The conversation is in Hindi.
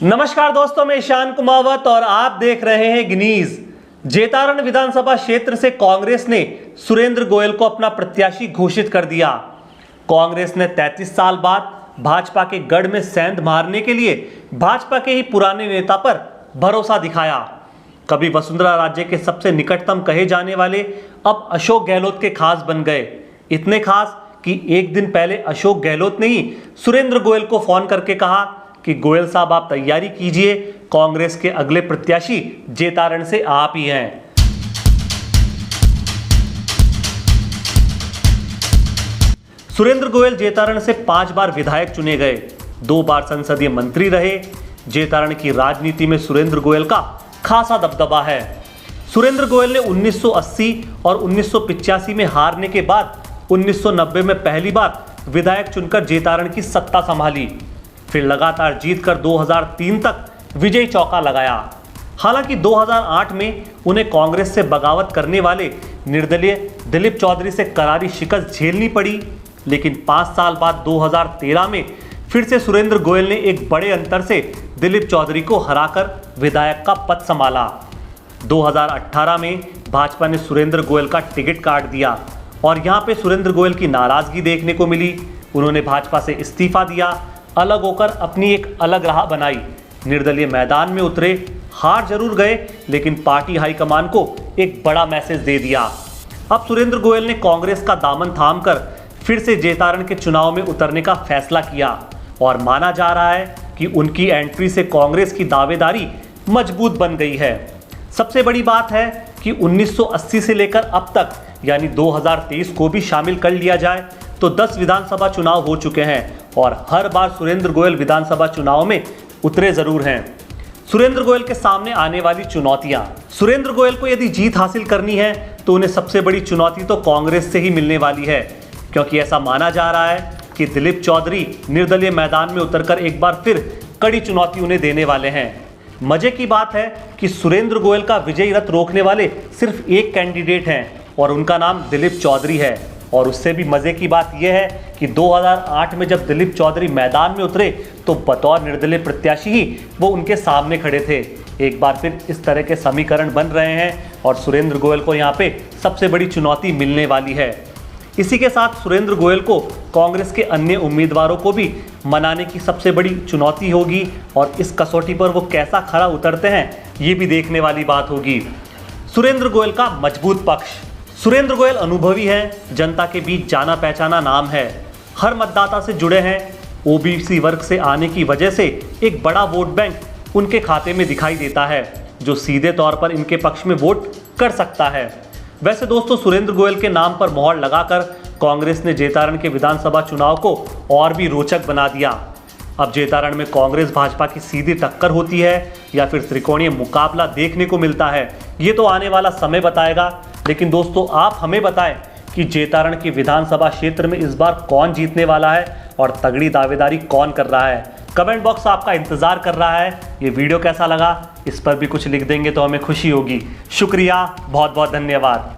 नमस्कार दोस्तों, मैं ईशान कुमावत और आप देख रहे हैं गिनीज। जेतारण विधानसभा क्षेत्र से कांग्रेस ने सुरेंद्र गोयल को अपना प्रत्याशी घोषित कर दिया। कांग्रेस ने 33 साल बाद भाजपा के गढ़ में सेंध मारने के लिए भाजपा के ही पुराने नेता पर भरोसा दिखाया। कभी वसुंधरा राज्य के सबसे निकटतम कहे जाने वाले अब अशोक गहलोत के खास बन गए। इतने खास कि एक दिन पहले अशोक गहलोत ने ही सुरेंद्र गोयल को फोन करके कहा कि गोयल साहब आप तैयारी कीजिए, कांग्रेस के अगले प्रत्याशी जेतारण से आप ही हैं। सुरेंद्र गोयल जेतारण से 5 बार विधायक चुने गए, 2 बार संसदीय मंत्री रहे। जेतारण की राजनीति में सुरेंद्र गोयल का खासा दबदबा है। सुरेंद्र गोयल ने 1980 और 1985 में हारने के बाद 1990 में पहली बार विधायक चुनकर जेतारण की सत्ता संभाली। फिर लगातार जीतकर 2003 तक विजयी चौका लगाया। हालांकि 2008 में उन्हें कांग्रेस से बगावत करने वाले निर्दलीय दिलीप चौधरी से करारी शिकस्त झेलनी पड़ी। लेकिन 5 साल बाद 2013 में फिर से सुरेंद्र गोयल ने एक बड़े अंतर से दिलीप चौधरी को हराकर विधायक का पद संभाला। 2018 में भाजपा ने सुरेंद्र गोयल का टिकट काट दिया और यहां पे सुरेंद्र गोयल की नाराजगी देखने को मिली। उन्होंने भाजपा से इस्तीफा दिया, अलग होकर अपनी एक अलग राह बनाई, निर्दलीय मैदान में उतरे। हार जरूर गए लेकिन पार्टी हाईकमान को एक बड़ा मैसेज दे दिया। अब सुरेंद्र गोयल ने कांग्रेस का दामन थामकर फिर से जेतारण के चुनाव में उतरने का फैसला किया और माना जा रहा है कि उनकी एंट्री से कांग्रेस की दावेदारी मजबूत बन गई है। सबसे बड़ी बात है कि 1980 से लेकर अब तक यानी 2023 को भी शामिल कर लिया जाए तो 10 विधानसभा चुनाव हो चुके हैं और हर बार सुरेंद्र गोयल विधानसभा चुनाव में उतरे जरूर हैं। सुरेंद्र गोयल के सामने आने वाली चुनौतियां, सुरेंद्र गोयल को यदि जीत हासिल करनी है तो उन्हें सबसे बड़ी चुनौती तो कांग्रेस से ही मिलने वाली है, क्योंकि ऐसा माना जा रहा है कि दिलीप चौधरी निर्दलीय मैदान में उतरकर एक बार फिर कड़ी चुनौती उन्हें देने वाले हैं। मजे की बात है कि सुरेंद्र गोयल का विजयी रथ रोकने वाले सिर्फ एक कैंडिडेट हैं और उनका नाम दिलीप चौधरी है। और उससे भी मजे की बात यह है कि 2008 में जब दिलीप चौधरी मैदान में उतरे तो बतौर निर्दलीय प्रत्याशी ही वो उनके सामने खड़े थे। एक बार फिर इस तरह के समीकरण बन रहे हैं और सुरेंद्र गोयल को यहाँ पे सबसे बड़ी चुनौती मिलने वाली है। इसी के साथ सुरेंद्र गोयल को कांग्रेस के अन्य उम्मीदवारों को भी मनाने की सबसे बड़ी चुनौती होगी और इस कसौटी पर वो कैसा खरा उतरते हैं ये भी देखने वाली बात होगी। सुरेंद्र गोयल का मजबूत पक्ष, सुरेंद्र गोयल अनुभवी हैं, जनता के बीच जाना पहचाना नाम है, हर मतदाता से जुड़े हैं। ओबीसी वर्ग से आने की वजह से एक बड़ा वोट बैंक उनके खाते में दिखाई देता है जो सीधे तौर पर इनके पक्ष में वोट कर सकता है। वैसे दोस्तों, सुरेंद्र गोयल के नाम पर मोहर लगाकर कांग्रेस ने जेतारण के विधानसभा चुनाव को और भी रोचक बना दिया। अब जेतारण में कांग्रेस भाजपा की सीधी टक्कर होती है या फिर त्रिकोणीय मुकाबला देखने को मिलता है, ये तो आने वाला समय बताएगा। लेकिन दोस्तों, आप हमें बताएं कि जेतारण के विधानसभा क्षेत्र में इस बार कौन जीतने वाला है और तगड़ी दावेदारी कौन कर रहा है। कमेंट बॉक्स आपका इंतजार कर रहा है। ये वीडियो कैसा लगा इस पर भी कुछ लिख देंगे तो हमें खुशी होगी। शुक्रिया, बहुत बहुत धन्यवाद।